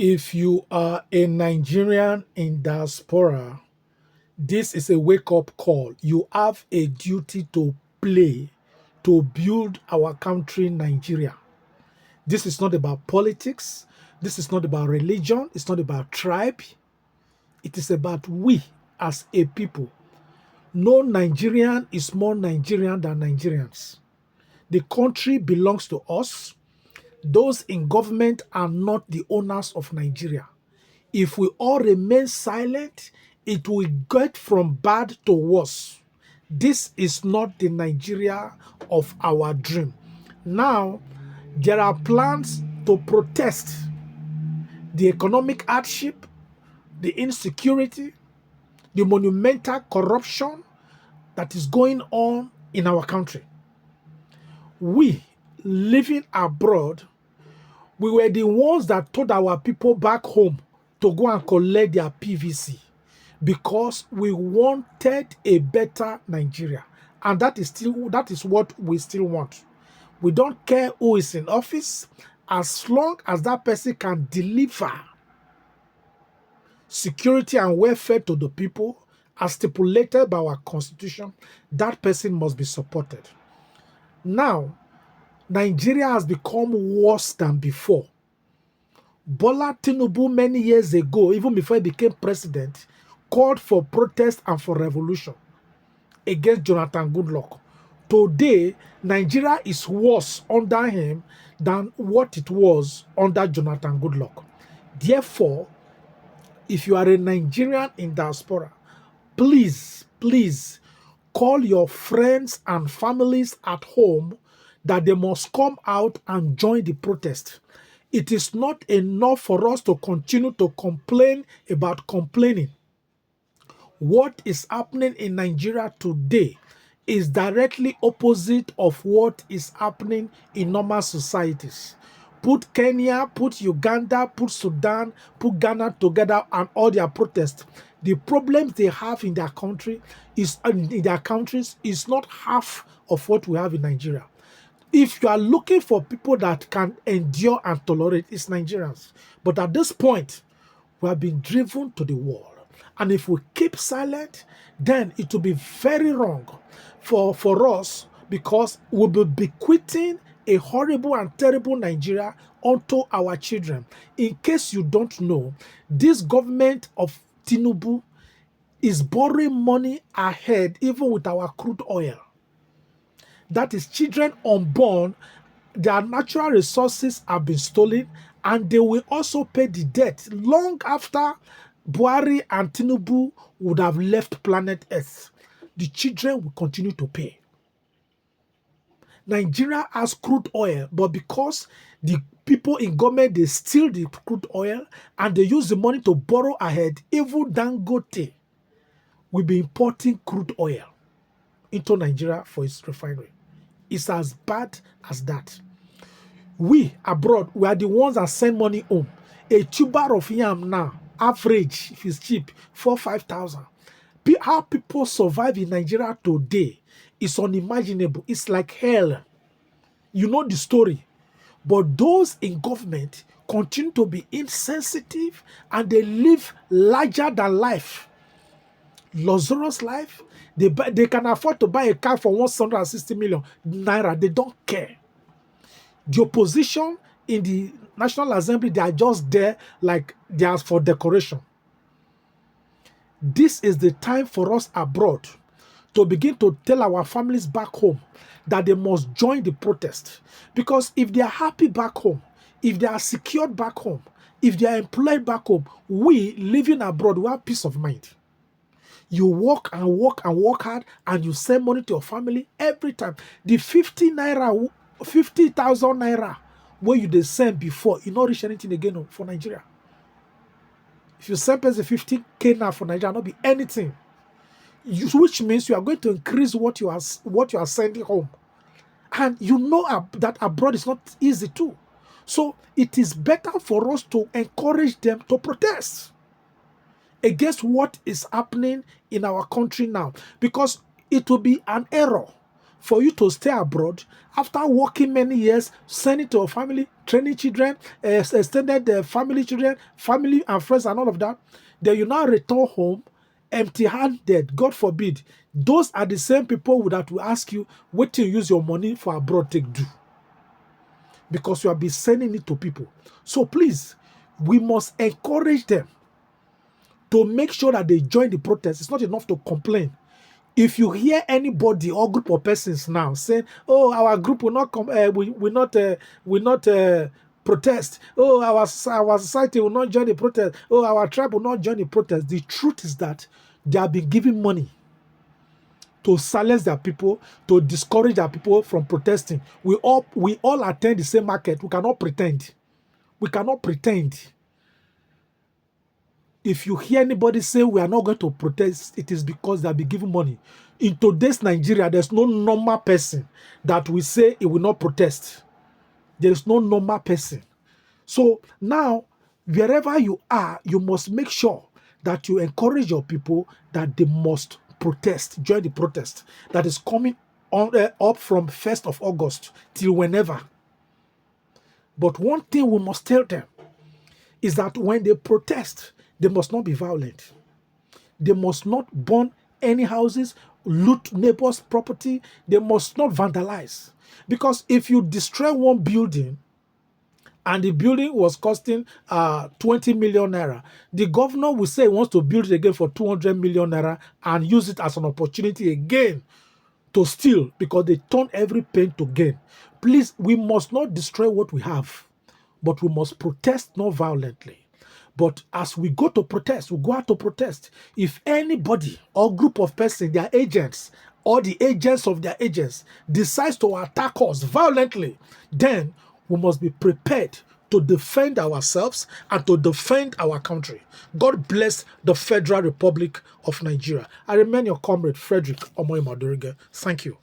If you are a Nigerian in diaspora, this is a wake up call. You have a duty to play to build our country, Nigeria. This is not about politics. This is not about religion. It's not about tribe. It is about we as a people. No Nigerian is more Nigerian than Nigerians. The country belongs to us. Those in government are not the owners of Nigeria. If we all remain silent, it will get from bad to worse. This is not the Nigeria of our dream. Now, there are plans to protest the economic hardship, the insecurity, the monumental corruption that is going on in our country. We living abroad, we were the ones that told our people back home to go and collect their PVC because we wanted a better Nigeria. And that is what we still want. We don't care who is in office as long as that person can deliver security and welfare to the people as stipulated by our constitution. That person must be supported. Now, Nigeria has become worse than before. Bola Tinubu many years ago, even before he became president, called for protest and for revolution against Jonathan Goodluck. Today, Nigeria is worse under him than what it was under Jonathan Goodluck. Therefore, if you are a Nigerian in diaspora, please call your friends and families at home that they must come out and join the protest. It is not enough for us to continue to complain about complaining. What is happening in Nigeria today is directly opposite of what is happening in normal societies. Put Kenya, put Uganda, put Sudan, put Ghana together and all their protests. The problems they have in their countries is not half of what we have in Nigeria. If you are looking for people that can endure and tolerate, it's Nigerians. But at this point, we have been driven to the wall. And if we keep silent, then it will be very wrong for us because we'll be bequeathing a horrible and terrible Nigeria onto our children. In case you don't know, this government of Tinubu is borrowing money ahead, even with our crude oil. That is, children unborn, their natural resources have been stolen, and they will also pay the debt long after Buhari and Tinubu would have left planet Earth. The children will continue to pay. Nigeria has crude oil, but because the people in government, they steal the crude oil and they use the money to borrow ahead, even Dangote will be importing crude oil into Nigeria for its refinery. It's as bad as that. We abroad, we are the ones that send money home. A tuber of yam now, average, if it's cheap, 4,000-5,000. How people survive in Nigeria today is unimaginable. It's like hell. You know the story. But those in government continue to be insensitive and they live larger than life. Luxurious life. They can afford to buy a car for 160 million naira. They don't care. The opposition in the National Assembly, they are just there like they are for decoration. This is the time for us abroad to begin to tell our families back home that they must join the protest. Because if they are happy back home, if they are secured back home, if they are employed back home, we living abroad, we have peace of mind. You work and work and work hard and you send money to your family every time. The 50,000 naira where you they send before, you not reach anything again for Nigeria. If you send person 50K now for Nigeria, not be anything. Which means you are going to increase what you are sending home. And you know that abroad is not easy too. So it is better for us to encourage them to protest against what is happening in our country now. Because it will be an error for you to stay abroad after working many years, sending to your family, training children, extended family children, family and friends and all of that. Then you now return home empty-handed. God forbid. Those are the same people that will ask you, what to use your money for abroad take do? Because you have been sending it to people. So please, we must encourage them to make sure that they join the protest. It's not enough to complain. If you hear anybody or group of persons now saying, "Oh, our group will not come, we will not protest. Oh, our society will not join the protest. Oh, our tribe will not join the protest," the truth is that they have been giving money to silence their people, to discourage their people from protesting. We all attend the same market. We cannot pretend. We cannot pretend. If you hear anybody say we are not going to protest, it is because they have been given money. In today's Nigeria, there's no normal person that will say he will not protest. There is no normal person. So now, wherever you are, you must make sure that you encourage your people that they must protest, join the protest that is coming on up from 1st of August till whenever. But one thing we must tell them is that when they protest, they must not be violent. They must not burn any houses, loot neighbors' property. They must not vandalize. Because if you destroy one building, and the building was costing 20 million naira, the governor will say he wants to build it again for 200 million naira and use it as an opportunity again to steal, because they turn every pain to gain. Please, we must not destroy what we have, but we must protest not violently. But as we go to protest, we go out to protest. If anybody or group of persons, their agents, or the agents of their agents decides to attack us violently, then we must be prepared to defend ourselves and to defend our country. God bless the Federal Republic of Nigeria. I remain your comrade, Frederick Omoyima Dorige. Thank you.